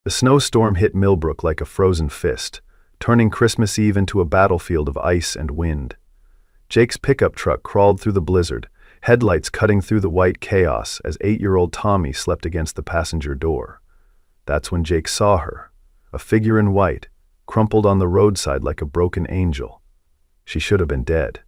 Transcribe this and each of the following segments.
The snowstorm hit Millbrook like a frozen fist, turning Christmas Eve into a battlefield of ice and wind. Jake's pickup truck crawled through the blizzard, headlights cutting through the white chaos as 8-year-old Tommy slept against the passenger door. That's when Jake saw her, a figure in white, crumpled on the roadside like a broken angel. She should have been dead.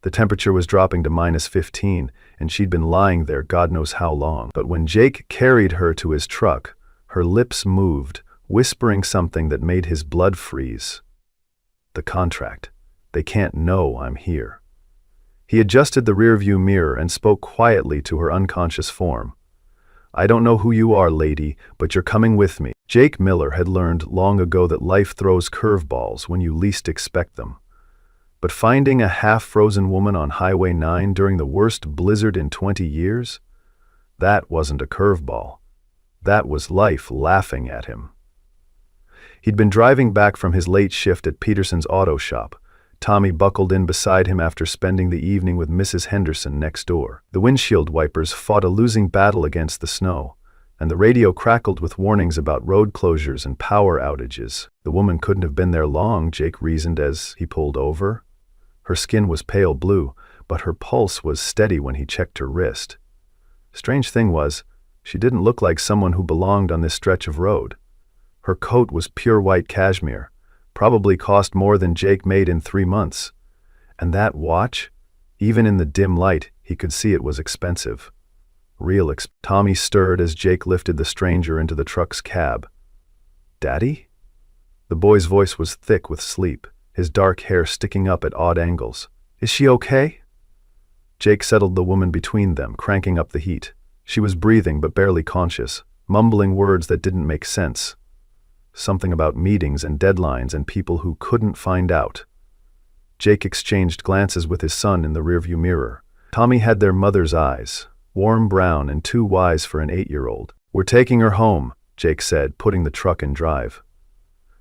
The temperature was dropping to -15, and she'd been lying there God knows how long. But when Jake carried her to his truck, her lips moved, whispering something that made his blood freeze. The contract. They can't know I'm here. He adjusted the rearview mirror and spoke quietly to her unconscious form. I don't know who you are, lady, but you're coming with me. Jake Miller had learned long ago that life throws curveballs when you least expect them. But finding a half-frozen woman on Highway 9 during the worst blizzard in 20 years? That wasn't a curveball. That was life laughing at him. He'd been driving back from his late shift at Peterson's auto shop. Tommy buckled in beside him after spending the evening with Mrs. Henderson next door. The windshield wipers fought a losing battle against the snow, and the radio crackled with warnings about road closures and power outages. The woman couldn't have been there long, Jake reasoned as he pulled over. Her skin was pale blue, but her pulse was steady when he checked her wrist. Strange thing was, she didn't look like someone who belonged on this stretch of road. Her coat was pure white cashmere, probably cost more than Jake made in 3 months. And that watch? Even in the dim light, he could see it was expensive. Tommy stirred as Jake lifted the stranger into the truck's cab. Daddy? The boy's voice was thick with sleep, his dark hair sticking up at odd angles. Is she okay? Jake settled the woman between them, cranking up the heat. She was breathing but barely conscious, mumbling words that didn't make sense. Something about meetings and deadlines and people who couldn't find out. Jake exchanged glances with his son in the rearview mirror. Tommy had their mother's eyes, warm brown and too wise for an 8-year-old. We're taking her home, Jake said, putting the truck in drive.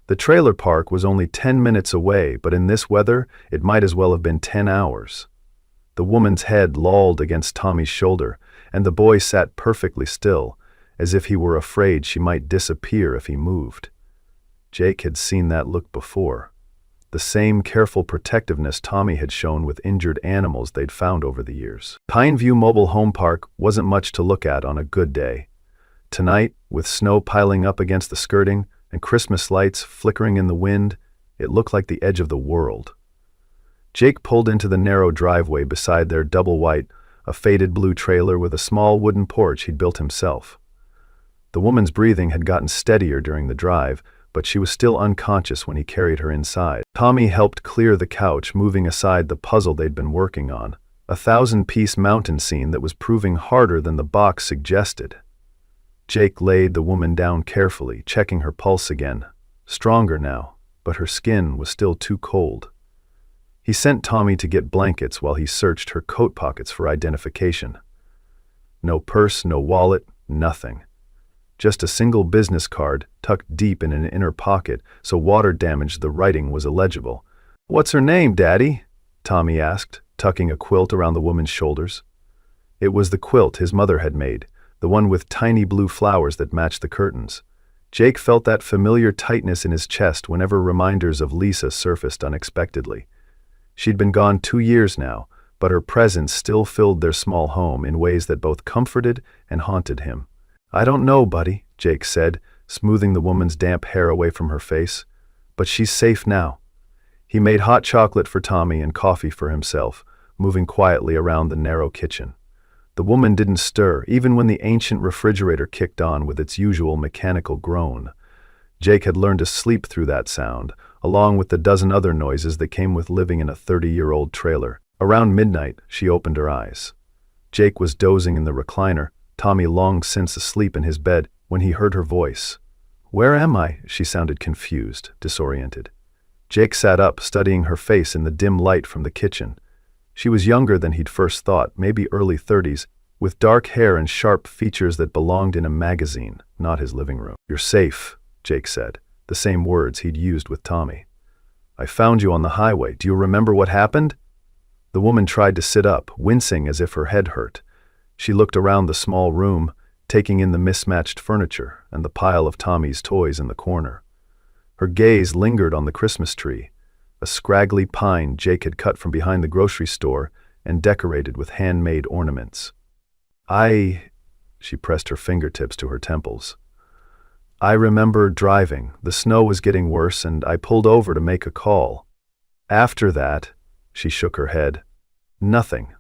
The trailer park was only 10 minutes away, but in this weather, it might as well have been 10 hours. The woman's head lolled against Tommy's shoulder, and the boy sat perfectly still, as if he were afraid she might disappear if he moved. Jake had seen that look before. The same careful protectiveness Tommy had shown with injured animals they'd found over the years. Pineview Mobile Home Park wasn't much to look at on a good day. Tonight, with snow piling up against the skirting and Christmas lights flickering in the wind, it looked like the edge of the world. Jake pulled into the narrow driveway beside their double white, a faded blue trailer with a small wooden porch he'd built himself. The woman's breathing had gotten steadier during the drive, but she was still unconscious when he carried her inside. Tommy helped clear the couch, moving aside the puzzle they'd been working on, a 1,000-piece mountain scene that was proving harder than the box suggested. Jake laid the woman down carefully, checking her pulse again. Stronger now, but her skin was still too cold. He sent Tommy to get blankets while he searched her coat pockets for identification. No purse, no wallet, nothing. Just a single business card tucked deep in an inner pocket so water damaged the writing was illegible. What's her name, Daddy? Tommy asked, tucking a quilt around the woman's shoulders. It was the quilt his mother had made, the one with tiny blue flowers that matched the curtains. Jake felt that familiar tightness in his chest whenever reminders of Lisa surfaced unexpectedly. She'd been gone 2 years now, but her presence still filled their small home in ways that both comforted and haunted him. I don't know, buddy, Jake said, smoothing the woman's damp hair away from her face. But she's safe now. He made hot chocolate for Tommy and coffee for himself, moving quietly around the narrow kitchen. The woman didn't stir, even when the ancient refrigerator kicked on with its usual mechanical groan. Jake had learned to sleep through that sound, along with the dozen other noises that came with living in a 30-year-old trailer. Around midnight, she opened her eyes. Jake was dozing in the recliner, Tommy long since asleep in his bed, when he heard her voice. Where am I? She sounded confused, disoriented. Jake sat up, studying her face in the dim light from the kitchen. She was younger than he'd first thought, maybe early 30s, with dark hair and sharp features that belonged in a magazine, not his living room. You're safe, Jake said, the same words he'd used with Tommy. I found you on the highway. Do you remember what happened? The woman tried to sit up, wincing as if her head hurt. She looked around the small room, taking in the mismatched furniture and the pile of Tommy's toys in the corner. Her gaze lingered on the Christmas tree, a scraggly pine Jake had cut from behind the grocery store and decorated with handmade ornaments. She pressed her fingertips to her temples. I remember driving. The snow was getting worse and I pulled over to make a call. After that, she shook her head. Nothing.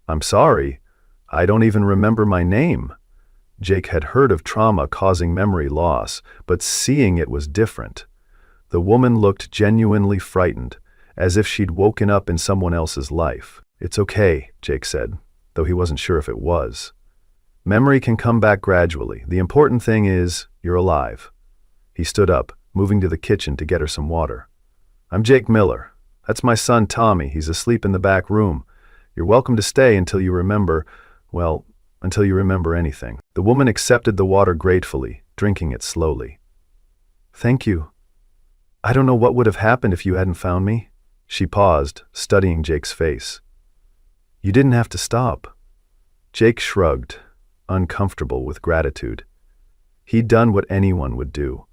I'm sorry. I don't even remember my name. Jake had heard of trauma causing memory loss, but seeing it was different. The woman looked genuinely frightened, as if she'd woken up in someone else's life. It's okay, Jake said, though he wasn't sure if it was. Memory can come back gradually. The important thing is, you're alive. He stood up, moving to the kitchen to get her some water. I'm Jake Miller. That's my son Tommy. He's asleep in the back room. You're welcome to stay until you remember, until you remember anything. The woman accepted the water gratefully, drinking it slowly. Thank you. I don't know what would have happened if you hadn't found me. She paused, studying Jake's face. You didn't have to stop. Jake shrugged, uncomfortable with gratitude. He'd done what anyone would do,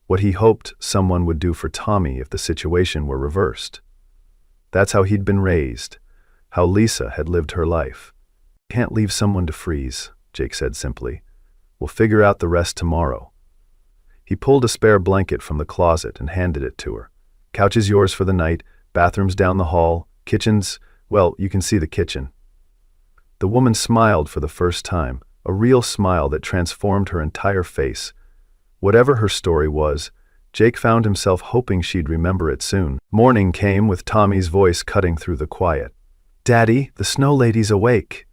what he hoped someone would do for Tommy if the situation were reversed. That's how he'd been raised, how Lisa had lived her life. Can't leave someone to freeze, Jake said simply. We'll figure out the rest tomorrow. He pulled a spare blanket from the closet and handed it to her. Couch is yours for the night, bathrooms down the hall, kitchen's, you can see the kitchen. The woman smiled for the first time, a real smile that transformed her entire face. Whatever her story was, Jake found himself hoping she'd remember it soon. Morning came with Tommy's voice cutting through the quiet. Daddy, the snow lady's awake.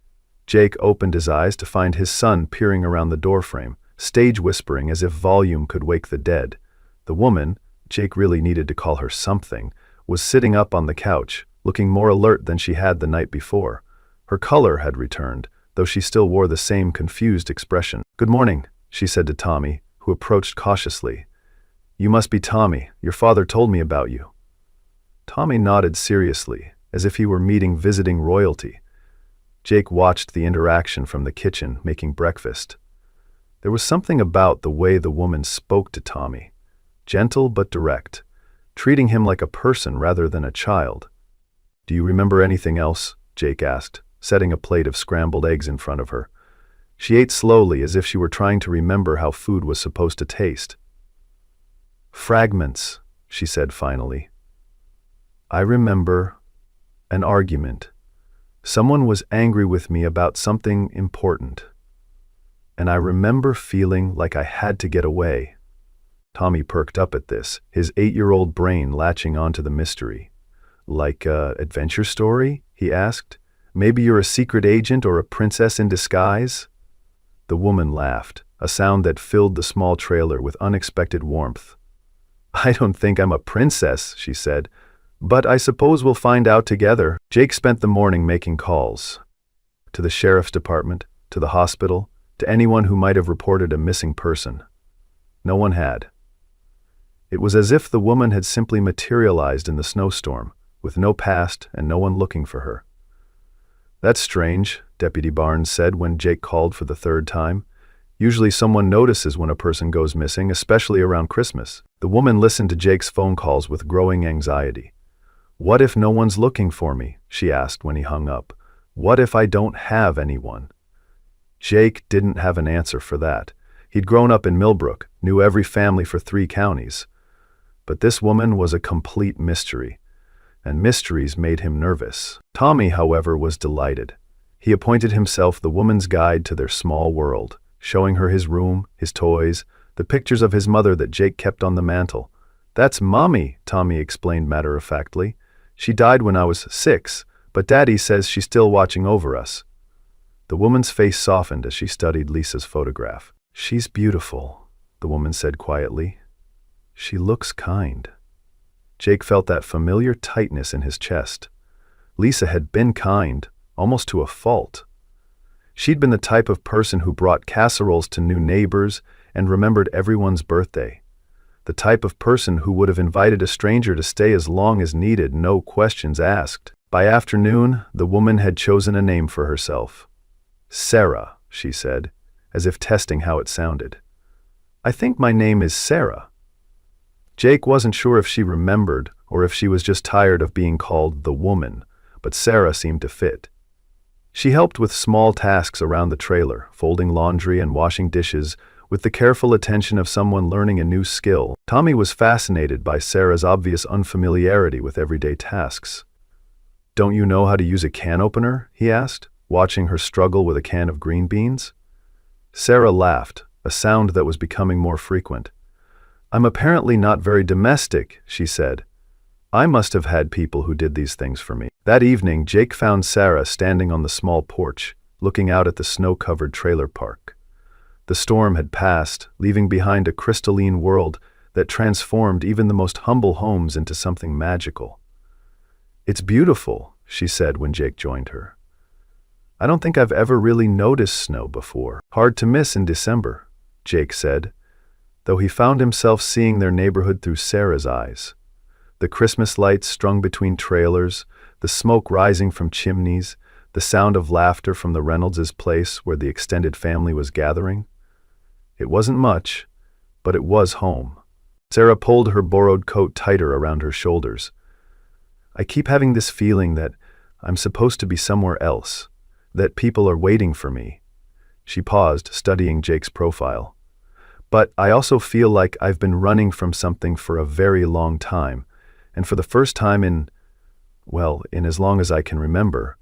Jake opened his eyes to find his son peering around the doorframe, stage whispering as if volume could wake the dead. The woman, Jake really needed to call her something, was sitting up on the couch, looking more alert than she had the night before. Her color had returned, though she still wore the same confused expression. Good morning, she said to Tommy, who approached cautiously. You must be Tommy. Your father told me about you. Tommy nodded seriously, as if he were meeting visiting royalty. Jake watched the interaction from the kitchen, making breakfast. There was something about the way the woman spoke to Tommy, gentle but direct, treating him like a person rather than a child. Do you remember anything else? Jake asked, setting a plate of scrambled eggs in front of her. She ate slowly as if she were trying to remember how food was supposed to taste. Fragments, she said finally. I remember an argument. Someone was angry with me about something important. And I remember feeling like I had to get away. Tommy perked up at this, his 8-year-old brain latching onto the mystery. Like a adventure story? He asked. Maybe you're a secret agent or a princess in disguise? The woman laughed, a sound that filled the small trailer with unexpected warmth. I don't think I'm a princess, she said, but I suppose we'll find out together. Jake spent the morning making calls. To the sheriff's department, to the hospital, to anyone who might have reported a missing person. No one had. It was as if the woman had simply materialized in the snowstorm, with no past and no one looking for her. That's strange, Deputy Barnes said when Jake called for the third time. Usually someone notices when a person goes missing, especially around Christmas. The woman listened to Jake's phone calls with growing anxiety. What if no one's looking for me? She asked when he hung up. What if I don't have anyone? Jake didn't have an answer for that. He'd grown up in Millbrook, knew every family for 3 counties. But this woman was a complete mystery, and mysteries made him nervous. Tommy, however, was delighted. He appointed himself the woman's guide to their small world, showing her his room, his toys, the pictures of his mother that Jake kept on the mantel. That's Mommy, Tommy explained matter-of-factly. She died when I was 6, but Daddy says she's still watching over us. The woman's face softened as she studied Lisa's photograph. She's beautiful, the woman said quietly. She looks kind. Jake felt that familiar tightness in his chest. Lisa had been kind, almost to a fault. She'd been the type of person who brought casseroles to new neighbors and remembered everyone's birthday. The type of person who would have invited a stranger to stay as long as needed, no questions asked. By afternoon, the woman had chosen a name for herself. Sarah, she said, as if testing how it sounded. "I think my name is Sarah." Jake wasn't sure if she remembered or if she was just tired of being called the woman, but Sarah seemed to fit. She helped with small tasks around the trailer, folding laundry and washing dishes, with the careful attention of someone learning a new skill. Tommy was fascinated by Sarah's obvious unfamiliarity with everyday tasks. "Don't you know how to use a can opener?" he asked, watching her struggle with a can of green beans. Sarah laughed, a sound that was becoming more frequent. "I'm apparently not very domestic," she said. "I must have had people who did these things for me." That evening, Jake found Sarah standing on the small porch, looking out at the snow-covered trailer park. The storm had passed, leaving behind a crystalline world that transformed even the most humble homes into something magical. "It's beautiful," she said when Jake joined her. "I don't think I've ever really noticed snow before." "Hard to miss in December," Jake said, though he found himself seeing their neighborhood through Sarah's eyes. The Christmas lights strung between trailers, the smoke rising from chimneys, the sound of laughter from the Reynolds' place where the extended family was gathering. It wasn't much, but it was home. Sarah pulled her borrowed coat tighter around her shoulders. "I keep having this feeling that I'm supposed to be somewhere else, that people are waiting for me." She paused, studying Jake's profile. "But I also feel like I've been running from something for a very long time, and for the first time in as long as I can remember,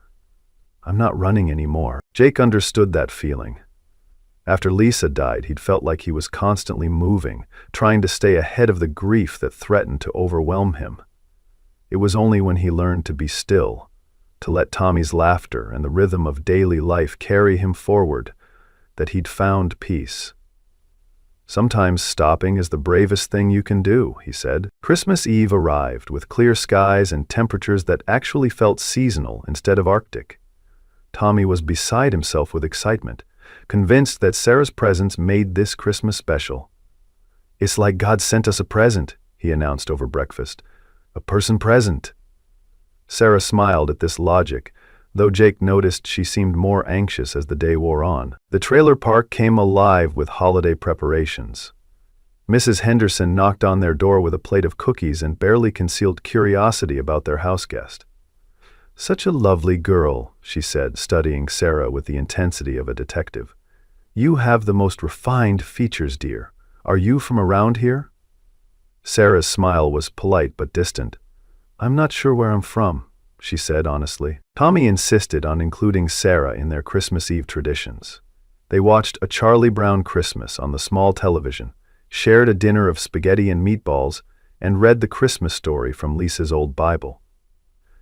I'm not running anymore." Jake understood that feeling. After Lisa died, he'd felt like he was constantly moving, trying to stay ahead of the grief that threatened to overwhelm him. It was only when he learned to be still, to let Tommy's laughter and the rhythm of daily life carry him forward, that he'd found peace. "Sometimes stopping is the bravest thing you can do," he said. Christmas Eve arrived with clear skies and temperatures that actually felt seasonal instead of Arctic. Tommy was beside himself with excitement, convinced that Sarah's presence made this Christmas special. "It's like God sent us a present," he announced over breakfast. "A person present." Sarah smiled at this logic, though Jake noticed she seemed more anxious as the day wore on. The trailer park came alive with holiday preparations. Mrs. Henderson knocked on their door with a plate of cookies and barely concealed curiosity about their houseguest. "Such a lovely girl," she said, studying Sarah with the intensity of a detective. "You have the most refined features, dear. Are you from around here?" Sarah's smile was polite but distant. "I'm not sure where I'm from," she said honestly. Tommy insisted on including Sarah in their Christmas Eve traditions. They watched A Charlie Brown Christmas on the small television, shared a dinner of spaghetti and meatballs, and read the Christmas story from Lisa's old Bible.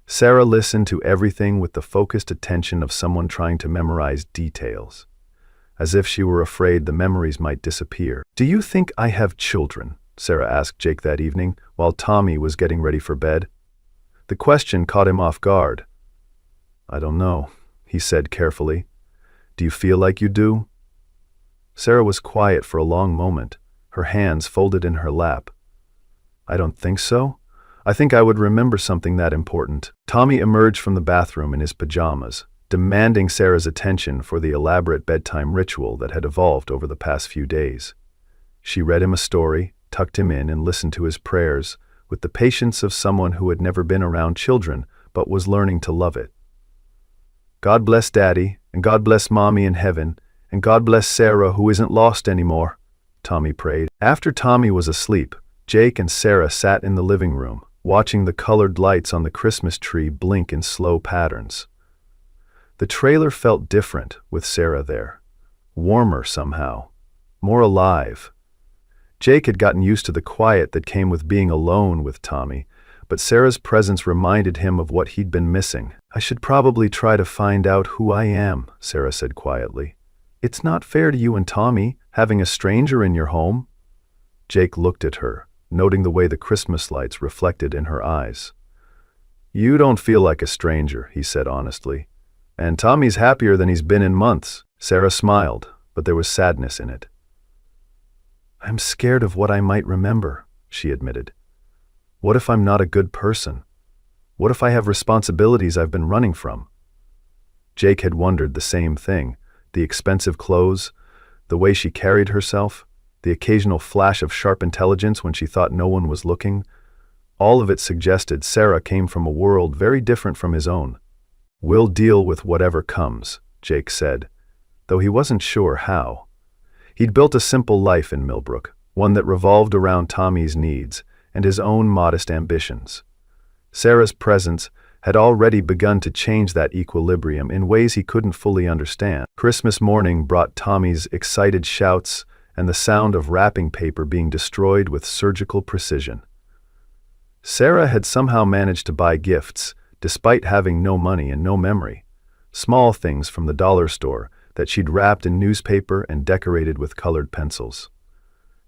Sarah listened to everything with the focused attention of someone trying to memorize details, as if she were afraid the memories might disappear. "Do you think I have children?" Sarah asked Jake that evening, while Tommy was getting ready for bed. The question caught him off guard. "I don't know," he said carefully. "Do you feel like you do?" Sarah was quiet for a long moment, her hands folded in her lap. "I don't think so. I think I would remember something that important." Tommy emerged from the bathroom in his pajamas, demanding Sarah's attention for the elaborate bedtime ritual that had evolved over the past few days. She read him a story, tucked him in, and listened to his prayers, with the patience of someone who had never been around children but was learning to love it. "God bless Daddy, and God bless Mommy in heaven, and God bless Sarah who isn't lost anymore," Tommy prayed. After Tommy was asleep, Jake and Sarah sat in the living room, watching the colored lights on the Christmas tree blink in slow patterns. The trailer felt different with Sarah there, warmer somehow, more alive. Jake had gotten used to the quiet that came with being alone with Tommy, but Sarah's presence reminded him of what he'd been missing. "I should probably try to find out who I am," Sarah said quietly. "It's not fair to you and Tommy, having a stranger in your home." Jake looked at her, noting the way the Christmas lights reflected in her eyes. "You don't feel like a stranger," he said honestly. "And Tommy's happier than he's been in months." Sarah smiled, but there was sadness in it. "I'm scared of what I might remember," she admitted. "What if I'm not a good person? What if I have responsibilities I've been running from?" Jake had wondered the same thing, the expensive clothes, The way she carried herself, the occasional flash of sharp intelligence when she thought no one was looking, all of it suggested Sarah came from a world very different from his own. "We'll deal with whatever comes," Jake said, though he wasn't sure how. He'd built a simple life in Millbrook, one that revolved around Tommy's needs and his own modest ambitions. Sarah's presence had already begun to change that equilibrium in ways he couldn't fully understand. Christmas morning brought Tommy's excited shouts and the sound of wrapping paper being destroyed with surgical precision. Sarah had somehow managed to buy gifts, despite having no money and no memory. Small things from the dollar store that she'd wrapped in newspaper and decorated with colored pencils.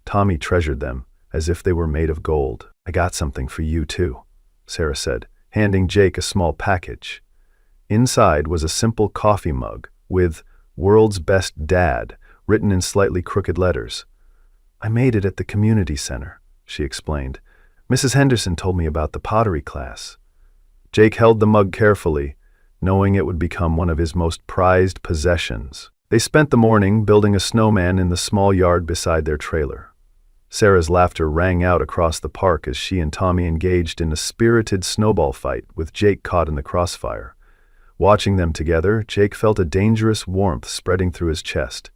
Tommy treasured them, as if they were made of gold. "I got something for you, too," Sarah said, handing Jake a small package. Inside was a simple coffee mug with "World's Best Dad" written in slightly crooked letters. "I made it at the community center," she explained. "Mrs. Henderson told me about the pottery class." Jake held the mug carefully, knowing it would become one of his most prized possessions. They spent the morning building a snowman in the small yard beside their trailer. Sarah's laughter rang out across the park as she and Tommy engaged in a spirited snowball fight with Jake caught in the crossfire. Watching them together, Jake felt a dangerous warmth spreading through his chest.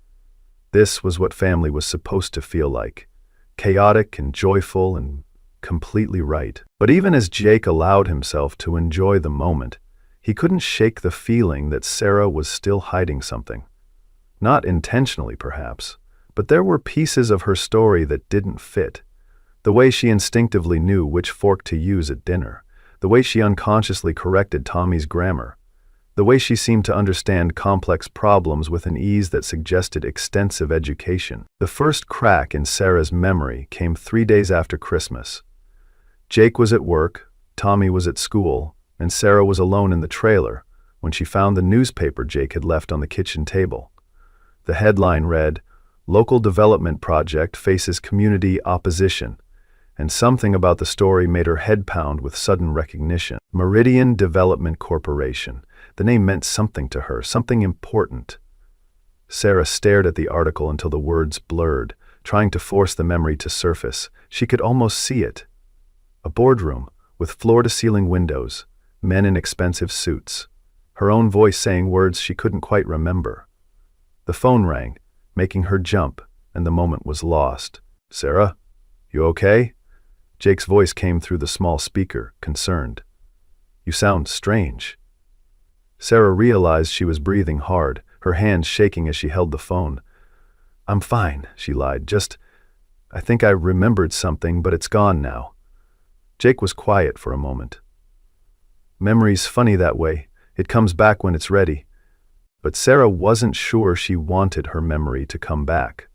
This was what family was supposed to feel like: chaotic and joyful and completely right. But even as Jake allowed himself to enjoy the moment, he couldn't shake the feeling that Sarah was still hiding something. Not intentionally, perhaps, but there were pieces of her story that didn't fit. The way she instinctively knew which fork to use at dinner, the way she unconsciously corrected Tommy's grammar, the way she seemed to understand complex problems with an ease that suggested extensive education. The first crack in Sarah's memory came 3 days after Christmas. Jake was at work, Tommy was at school, and Sarah was alone in the trailer when she found the newspaper Jake had left on the kitchen table. The headline read, "Local Development Project Faces Community Opposition," and something about the story made her head pound with sudden recognition. Meridian Development Corporation. The name meant something to her, something important. Sarah stared at the article until the words blurred, trying to force the memory to surface. She could almost see it. A boardroom with floor-to-ceiling windows, men in expensive suits, her own voice saying words she couldn't quite remember. The phone rang, making her jump, and the moment was lost. "Sarah, you okay?" Jake's voice came through the small speaker, concerned. "You sound strange." Sarah realized she was breathing hard, her hands shaking as she held the phone. "I'm fine," she lied. I think I remembered something, but it's gone now." Jake was quiet for a moment. "Memory's funny that way. It comes back when it's ready." But Sarah wasn't sure she wanted her memory to come back.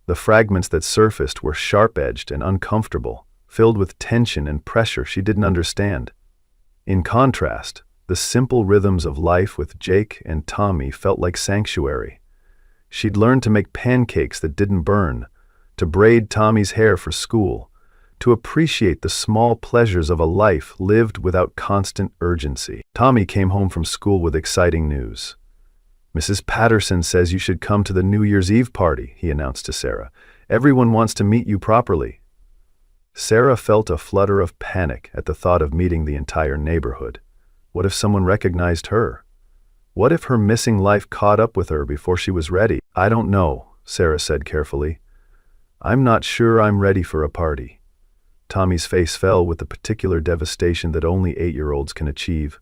The fragments that surfaced were sharp-edged and uncomfortable, filled with tension and pressure she didn't understand. In contrast, the simple rhythms of life with Jake and Tommy felt like sanctuary. She'd learned to make pancakes that didn't burn, to braid Tommy's hair for school, to appreciate the small pleasures of a life lived without constant urgency. Tommy came home from school with exciting news. "Mrs. Patterson says you should come to the New Year's Eve party," he announced to Sarah. "Everyone wants to meet you properly." Sarah felt a flutter of panic at the thought of meeting the entire neighborhood. What if someone recognized her? What if her missing life caught up with her before she was ready? "I don't know," Sarah said carefully. "I'm not sure I'm ready for a party." Tommy's face fell with the particular devastation that only 8-year-olds can achieve.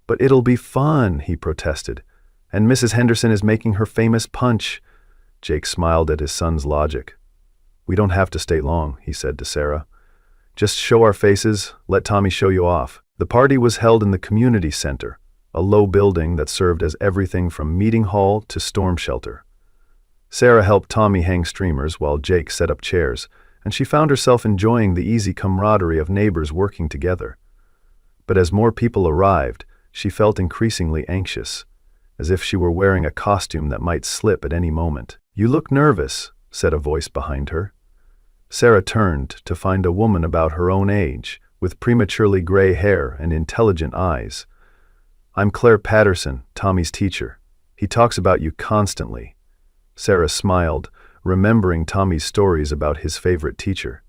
"But it'll be fun," he protested. "And Mrs. Henderson is making her famous punch." Jake smiled at his son's logic. "We don't have to stay long," he said to Sarah. "Just show our faces, let Tommy show you off." The party was held in the community center, a low building that served as everything from meeting hall to storm shelter. Sarah helped Tommy hang streamers while Jake set up chairs, and she found herself enjoying the easy camaraderie of neighbors working together. But as more people arrived, she felt increasingly anxious, as if she were wearing a costume that might slip at any moment. "You look nervous," said a voice behind her. Sarah turned to find a woman about her own age, with prematurely gray hair and intelligent eyes. "I'm Claire Patterson, Tommy's teacher. He talks about you constantly." Sarah smiled, remembering Tommy's stories about his favorite teacher.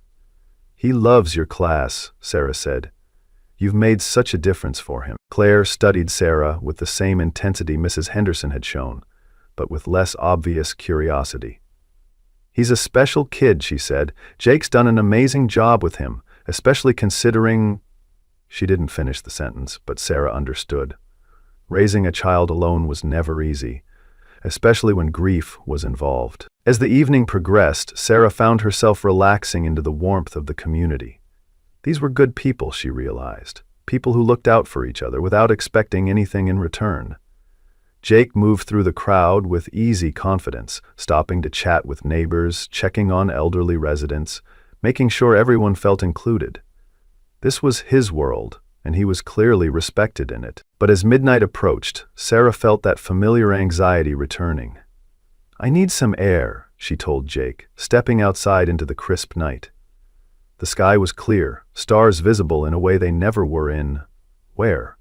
"He loves your class," Sarah said. "You've made such a difference for him." Claire studied Sarah with the same intensity Mrs. Henderson had shown, but with less obvious curiosity. "He's a special kid," she said. "Jake's done an amazing job with him, especially considering—" She didn't finish the sentence, but Sarah understood. Raising a child alone was never easy, especially when grief was involved. As the evening progressed, Sarah found herself relaxing into the warmth of the community. These were good people, she realized, people who looked out for each other without expecting anything in return. Jake moved through the crowd with easy confidence, stopping to chat with neighbors, checking on elderly residents, making sure everyone felt included. This was his world, and he was clearly respected in it. But as midnight approached, Sarah felt that familiar anxiety returning. "I need some air," she told Jake, stepping outside into the crisp night. The sky was clear, stars visible in a way they never were in— where?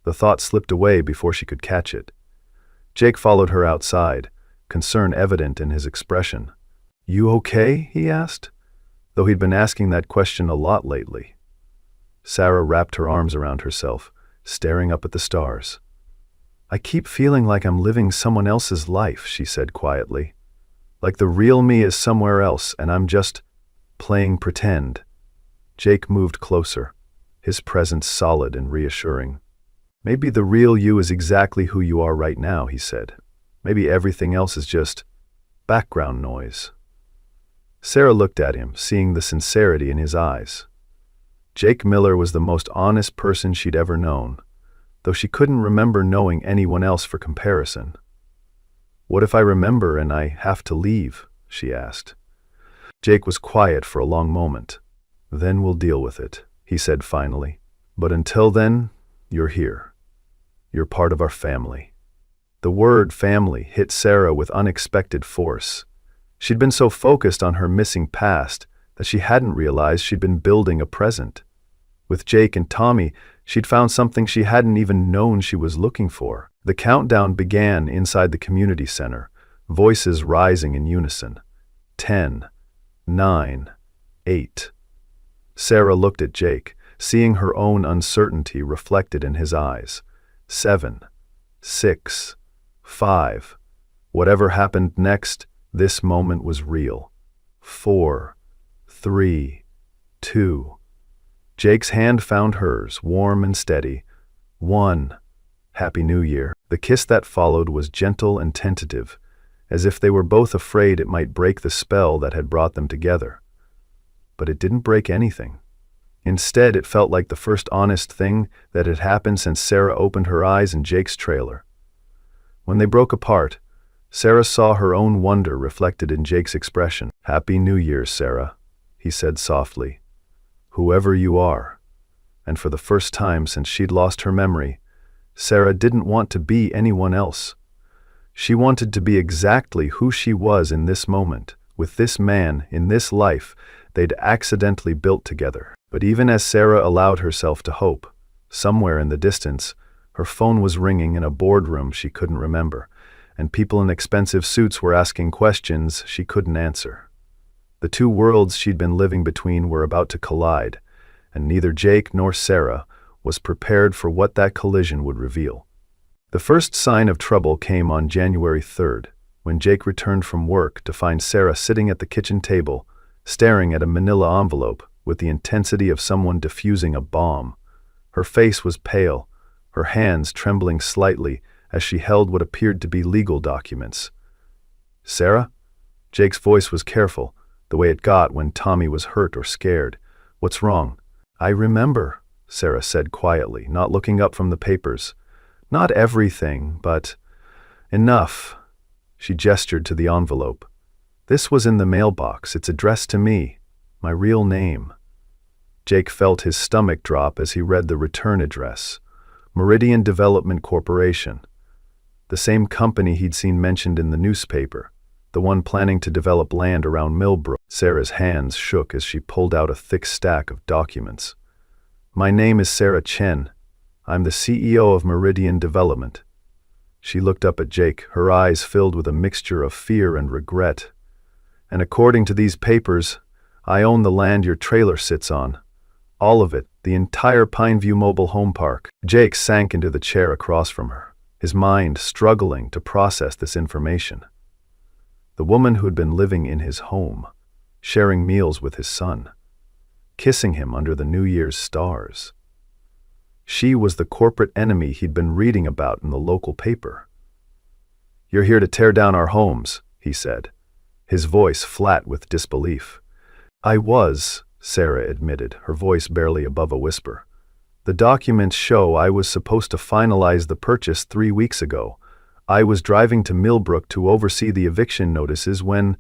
The thought slipped away before she could catch it. Jake followed her outside, concern evident in his expression. "You okay?" he asked, though he'd been asking that question a lot lately. Sarah wrapped her arms around herself, staring up at the stars. "I keep feeling like I'm living someone else's life," she said quietly. "Like the real me is somewhere else, and I'm just playing pretend." Jake moved closer, his presence solid and reassuring. "Maybe the real you is exactly who you are right now," he said. "Maybe everything else is just background noise." Sarah looked at him, seeing the sincerity in his eyes. Jake Miller was the most honest person she'd ever known, though she couldn't remember knowing anyone else for comparison. "What if I remember and I have to leave?" she asked. Jake was quiet for a long moment. "Then we'll deal with it," he said finally. "But until then, you're here. You're part of our family." The word family hit Sarah with unexpected force. She'd been so focused on her missing past that she hadn't realized she'd been building a present. With Jake and Tommy, she'd found something she hadn't even known she was looking for. The countdown began inside the community center, voices rising in unison. 10, 9, 8. Sarah looked at Jake, seeing her own uncertainty reflected in his eyes. 7, 6, 5. Whatever happened next, this moment was real. 4, 3, 2. Jake's hand found hers, warm and steady. 1. Happy New Year. The kiss that followed was gentle and tentative, as if they were both afraid it might break the spell that had brought them together. But it didn't break anything. Instead, it felt like the first honest thing that had happened since Sarah opened her eyes in Jake's trailer. When they broke apart, Sarah saw her own wonder reflected in Jake's expression. "Happy New Year, Sarah," he said softly. "Whoever you are." And for the first time since she'd lost her memory, Sarah didn't want to be anyone else. She wanted to be exactly who she was in this moment, with this man, in this life, they'd accidentally built together. But even as Sarah allowed herself to hope, somewhere in the distance, her phone was ringing in a boardroom she couldn't remember, and people in expensive suits were asking questions she couldn't answer. The two worlds she'd been living between were about to collide, and neither Jake nor Sarah was prepared for what that collision would reveal. The first sign of trouble came on January 3rd, when Jake returned from work to find Sarah sitting at the kitchen table, staring at a manila envelope with the intensity of someone defusing a bomb. Her face was pale, her hands trembling slightly as she held what appeared to be legal documents. "Sarah?" Jake's voice was careful, the way it got when Tommy was hurt or scared. "What's wrong?" "I remember," Sarah said quietly, not looking up from the papers. "Not everything, but enough." She gestured to the envelope. "This was in the mailbox. It's addressed to me. My real name." Jake felt his stomach drop as he read the return address. Meridian Development Corporation. The same company he'd seen mentioned in the newspaper, the one planning to develop land around Millbrook. Sarah's hands shook as she pulled out a thick stack of documents. "My name is Sarah Chen. I'm the CEO of Meridian Development." She looked up at Jake, her eyes filled with a mixture of fear and regret. "And according to these papers, I own the land your trailer sits on. All of it, the entire Pineview Mobile Home Park." Jake sank into the chair across from her, his mind struggling to process this information. The woman who had been living in his home, sharing meals with his son, kissing him under the New Year's stars. She was the corporate enemy he'd been reading about in the local paper. "You're here to tear down our homes," he said, his voice flat with disbelief. "I was," Sarah admitted, her voice barely above a whisper. "The documents show I was supposed to finalize the purchase 3 weeks ago. I was driving to Millbrook to oversee the eviction notices when,"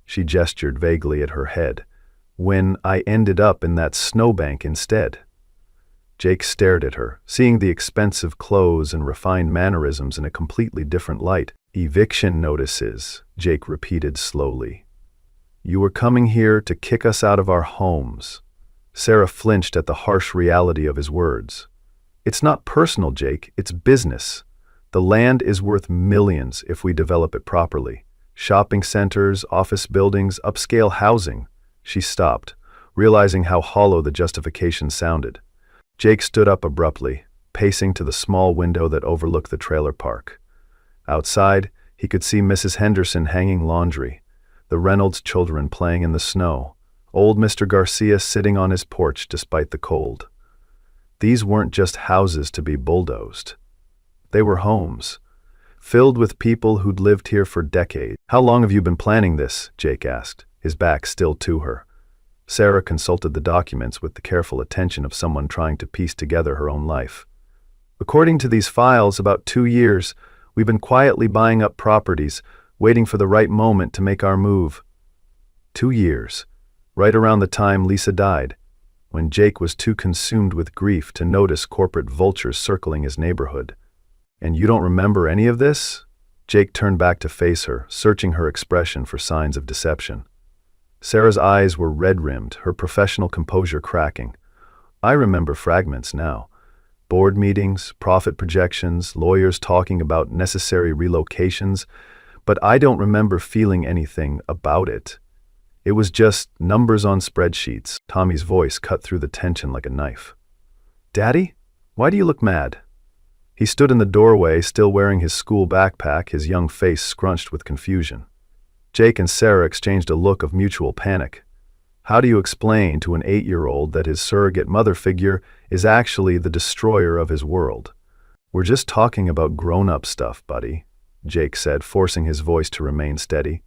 she gestured vaguely at her head, "when I ended up in that snowbank instead." Jake stared at her, seeing the expensive clothes and refined mannerisms in a completely different light. "Eviction notices," Jake repeated slowly. "You were coming here to kick us out of our homes." Sarah flinched at the harsh reality of his words. "It's not personal, Jake, it's business. The land is worth millions if we develop it properly. Shopping centers, office buildings, upscale housing." She stopped, realizing how hollow the justification sounded. Jake stood up abruptly, pacing to the small window that overlooked the trailer park. Outside, he could see Mrs. Henderson hanging laundry, the Reynolds children playing in the snow, old Mr. Garcia sitting on his porch despite the cold. These weren't just houses to be bulldozed. They were homes, filled with people who'd lived here for decades. "How long have you been planning this?" Jake asked, his back still to her. Sarah consulted the documents with the careful attention of someone trying to piece together her own life. "According to these files, about 2 years, we've been quietly buying up properties, waiting for the right moment to make our move." 2 years, right around the time Lisa died, when Jake was too consumed with grief to notice corporate vultures circling his neighborhood. "And you don't remember any of this?" Jake turned back to face her, searching her expression for signs of deception. Sarah's eyes were red-rimmed, her professional composure cracking. "I remember fragments now. Board meetings, profit projections, lawyers talking about necessary relocations, but I don't remember feeling anything about it. It was just numbers on spreadsheets." Tommy's voice cut through the tension like a knife. "Daddy, why do you look mad?" He stood in the doorway, still wearing his school backpack, his young face scrunched with confusion. Jake and Sarah exchanged a look of mutual panic. How do you explain to an 8-year-old that his surrogate mother figure is actually the destroyer of his world? "We're just talking about grown-up stuff, buddy," Jake said, forcing his voice to remain steady.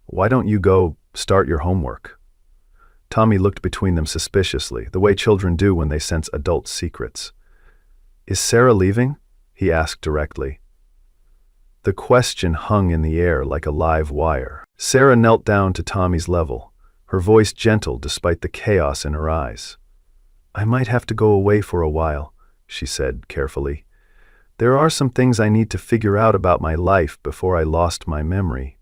"Why don't you go start your homework?" Tommy looked between them suspiciously, the way children do when they sense adult secrets. "Is Sarah leaving?" he asked directly. The question hung in the air like a live wire. Sarah knelt down to Tommy's level, her voice gentle despite the chaos in her eyes. "I might have to go away for a while," she said carefully. "There are some things I need to figure out about my life before I lost my memory."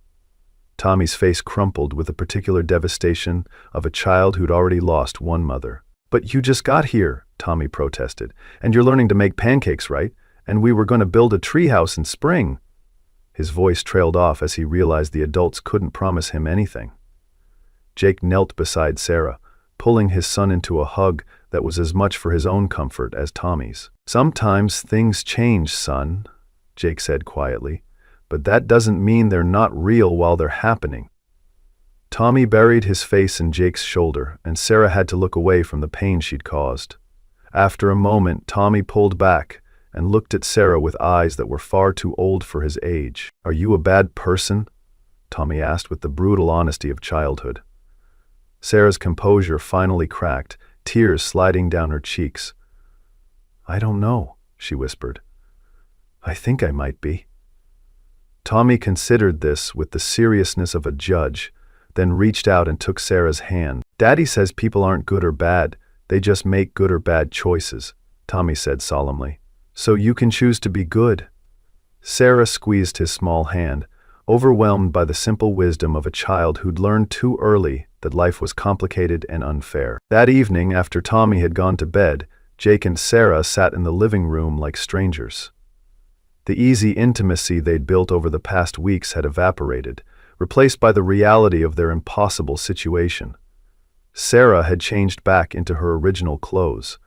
Tommy's face crumpled with the particular devastation of a child who'd already lost one mother. "But you just got here," Tommy protested, "and you're learning to make pancakes, right? And we were going to build a treehouse in spring." His voice trailed off as he realized the adults couldn't promise him anything. Jake knelt beside Sarah, pulling his son into a hug that was as much for his own comfort as Tommy's. "Sometimes things change, son," Jake said quietly, "but that doesn't mean they're not real while they're happening." Tommy buried his face in Jake's shoulder, and Sarah had to look away from the pain she'd caused. After a moment, Tommy pulled back and looked at Sarah with eyes that were far too old for his age. "Are you a bad person?" Tommy asked with the brutal honesty of childhood. Sarah's composure finally cracked, tears sliding down her cheeks. "I don't know," she whispered. "I think I might be." Tommy considered this with the seriousness of a judge, then reached out and took Sarah's hand. "Daddy says people aren't good or bad, they just make good or bad choices," Tommy said solemnly. "So you can choose to be good." Sarah squeezed his small hand, overwhelmed by the simple wisdom of a child who'd learned too early that life was complicated and unfair. That evening, after Tommy had gone to bed, Jake and Sarah sat in the living room like strangers. The easy intimacy they'd built over the past weeks had evaporated, replaced by the reality of their impossible situation. Sarah had changed back into her original clothes,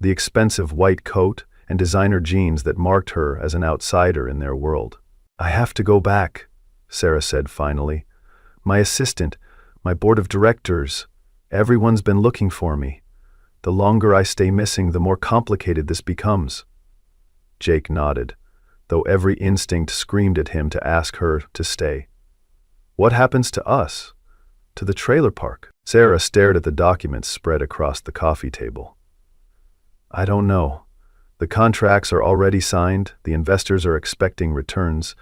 the expensive white coat and designer jeans that marked her as an outsider in their world. "I have to go back," Sarah said finally. "My assistant, my board of directors, everyone's been looking for me. The longer I stay missing, the more complicated this becomes." Jake nodded, though every instinct screamed at him to ask her to stay. "What happens to us? To the trailer park?" Sarah stared at the documents spread across the coffee table. "I don't know. The contracts are already signed, the investors are expecting returns.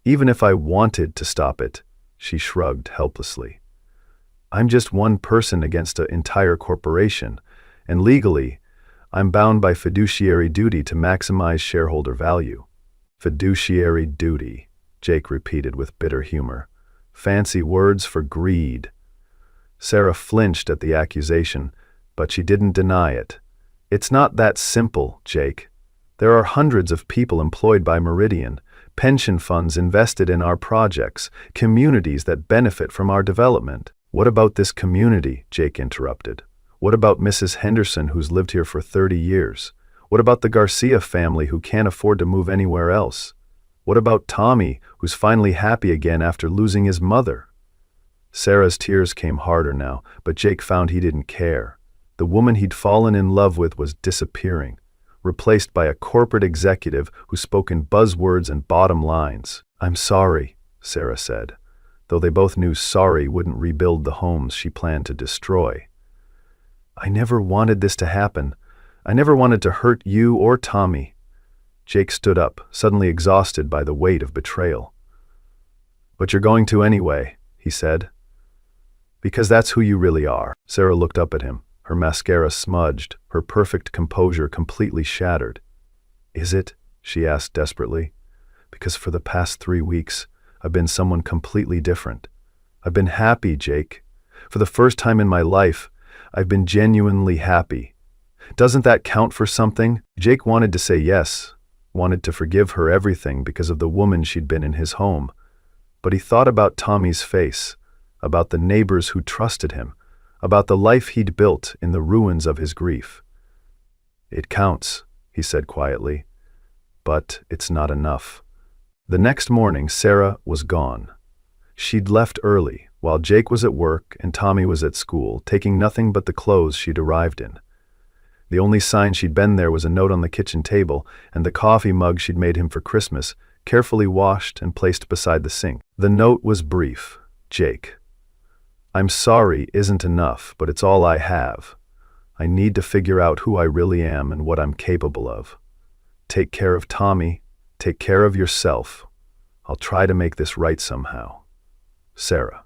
Even if I wanted to stop it," she shrugged helplessly. "I'm just one person against an entire corporation, and legally, I'm bound by fiduciary duty to maximize shareholder value." "Fiduciary duty," Jake repeated with bitter humor. "Fancy words for greed." Sarah flinched at the accusation, but she didn't deny it. "It's not that simple, Jake. There are hundreds of people employed by Meridian, pension funds invested in our projects, communities that benefit from our development." "What about this community?" Jake interrupted. "What about Mrs. Henderson, who's lived here for 30 years? What about the Garcia family who can't afford to move anywhere else? What about Tommy, who's finally happy again after losing his mother?" Sarah's tears came harder now, but Jake found he didn't care. The woman he'd fallen in love with was disappearing, replaced by a corporate executive who spoke in buzzwords and bottom lines. "I'm sorry," Sarah said, though they both knew sorry wouldn't rebuild the homes she planned to destroy. "I never wanted this to happen. I never wanted to hurt you or Tommy." Jake stood up, suddenly exhausted by the weight of betrayal. "But you're going to anyway," he said. "Because that's who you really are." Sarah looked up at him, her mascara smudged, her perfect composure completely shattered. "Is it?" she asked desperately. "Because for the past 3 weeks, I've been someone completely different. I've been happy, Jake. For the first time in my life, I've been genuinely happy. Doesn't that count for something?" Jake wanted to say yes, wanted to forgive her everything because of the woman she'd been in his home. But he thought about Tommy's face, about the neighbors who trusted him, about the life he'd built in the ruins of his grief. "It counts," he said quietly, "but it's not enough." The next morning, Sarah was gone. She'd left early, while Jake was at work and Tommy was at school, taking nothing but the clothes she'd arrived in. The only sign she'd been there was a note on the kitchen table and the coffee mug she'd made him for Christmas, carefully washed and placed beside the sink. The note was brief. "Jake, I'm sorry isn't enough, but it's all I have. I need to figure out who I really am and what I'm capable of. Take care of Tommy. Take care of yourself. I'll try to make this right somehow. Sarah."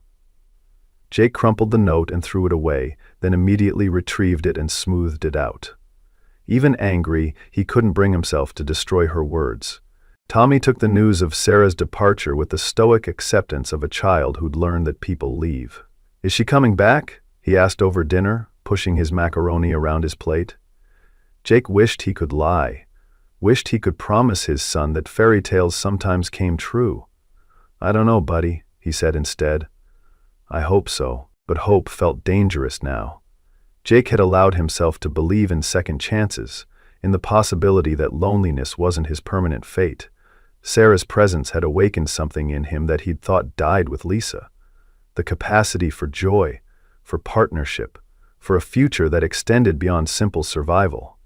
Jake crumpled the note and threw it away, then immediately retrieved it and smoothed it out. Even angry, he couldn't bring himself to destroy her words. Tommy took the news of Sarah's departure with the stoic acceptance of a child who'd learned that people leave. "Is she coming back?" he asked over dinner, pushing his macaroni around his plate. Jake wished he could lie, wished he could promise his son that fairy tales sometimes came true. "I don't know, buddy," he said instead. "I hope so," but hope felt dangerous now. Jake had allowed himself to believe in second chances, in the possibility that loneliness wasn't his permanent fate. Sarah's presence had awakened something in him that he'd thought died with Lisa. The capacity for joy, for partnership, for a future that extended beyond simple survival.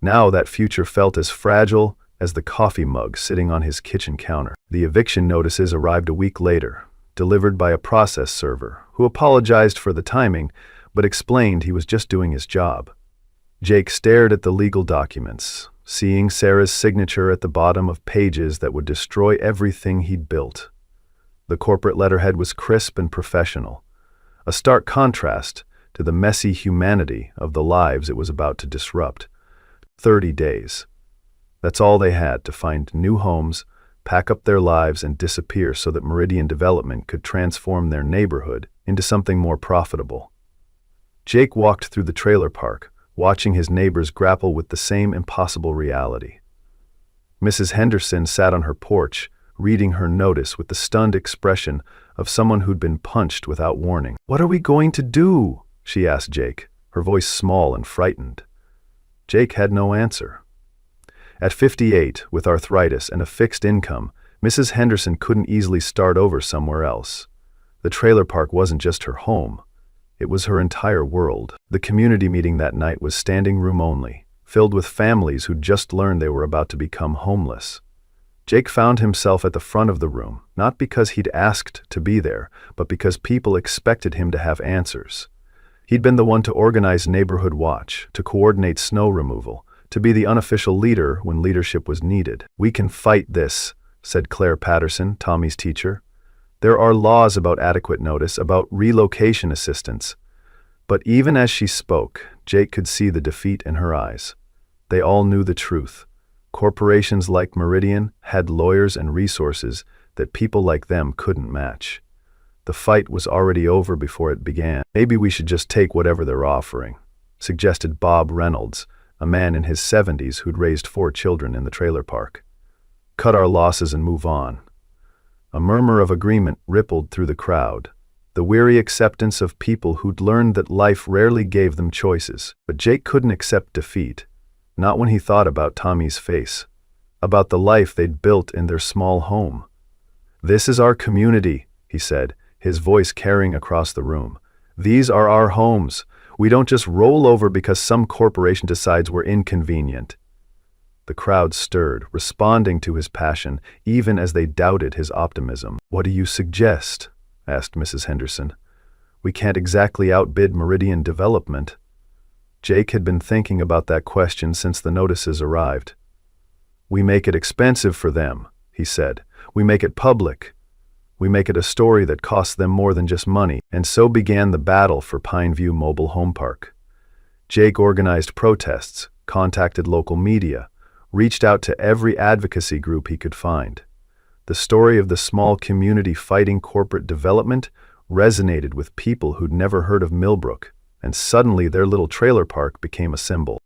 Now that future felt as fragile as the coffee mug sitting on his kitchen counter. The eviction notices arrived a week later, delivered by a process server, who apologized for the timing, but explained he was just doing his job. Jake stared at the legal documents, seeing Sarah's signature at the bottom of pages that would destroy everything he'd built. The corporate letterhead was crisp and professional, a stark contrast to the messy humanity of the lives it was about to disrupt. 30 days. That's all they had to find new homes, pack up their lives, and disappear so that Meridian Development could transform their neighborhood into something more profitable. Jake walked through the trailer park, watching his neighbors grapple with the same impossible reality. Mrs. Henderson sat on her porch, reading her notice with the stunned expression of someone who'd been punched without warning. "What are we going to do?" she asked Jake, her voice small and frightened. Jake had no answer. At 58, with arthritis and a fixed income, Mrs. Henderson couldn't easily start over somewhere else. The trailer park wasn't just her home. It was her entire world. The community meeting that night was standing room only, filled with families who'd just learned they were about to become homeless. Jake found himself at the front of the room, not because he'd asked to be there, but because people expected him to have answers. He'd been the one to organize Neighborhood Watch, to coordinate snow removal, to be the unofficial leader when leadership was needed. "We can fight this," said Claire Patterson, Tommy's teacher. "There are laws about adequate notice, about relocation assistance." But even as she spoke, Jake could see the defeat in her eyes. They all knew the truth. Corporations like Meridian had lawyers and resources that people like them couldn't match. The fight was already over before it began. "Maybe we should just take whatever they're offering," suggested Bob Reynolds, a man in his 70s who'd raised 4 children in the trailer park. "Cut our losses and move on." A murmur of agreement rippled through the crowd, the weary acceptance of people who'd learned that life rarely gave them choices. But Jake couldn't accept defeat, not when he thought about Tommy's face, about the life they'd built in their small home. "This is our community," he said, his voice carrying across the room. "These are our homes. We don't just roll over because some corporation decides we're inconvenient." The crowd stirred, responding to his passion, even as they doubted his optimism. "What do you suggest?" asked Mrs. Henderson. "We can't exactly outbid Meridian Development." Jake had been thinking about that question since the notices arrived. "We make it expensive for them," he said. "We make it public. We make it a story that costs them more than just money." And so began the battle for Pineview Mobile Home Park. Jake organized protests, contacted local media, reached out to every advocacy group he could find. The story of the small community fighting corporate development resonated with people who'd never heard of Millbrook, and suddenly their little trailer park became a symbol.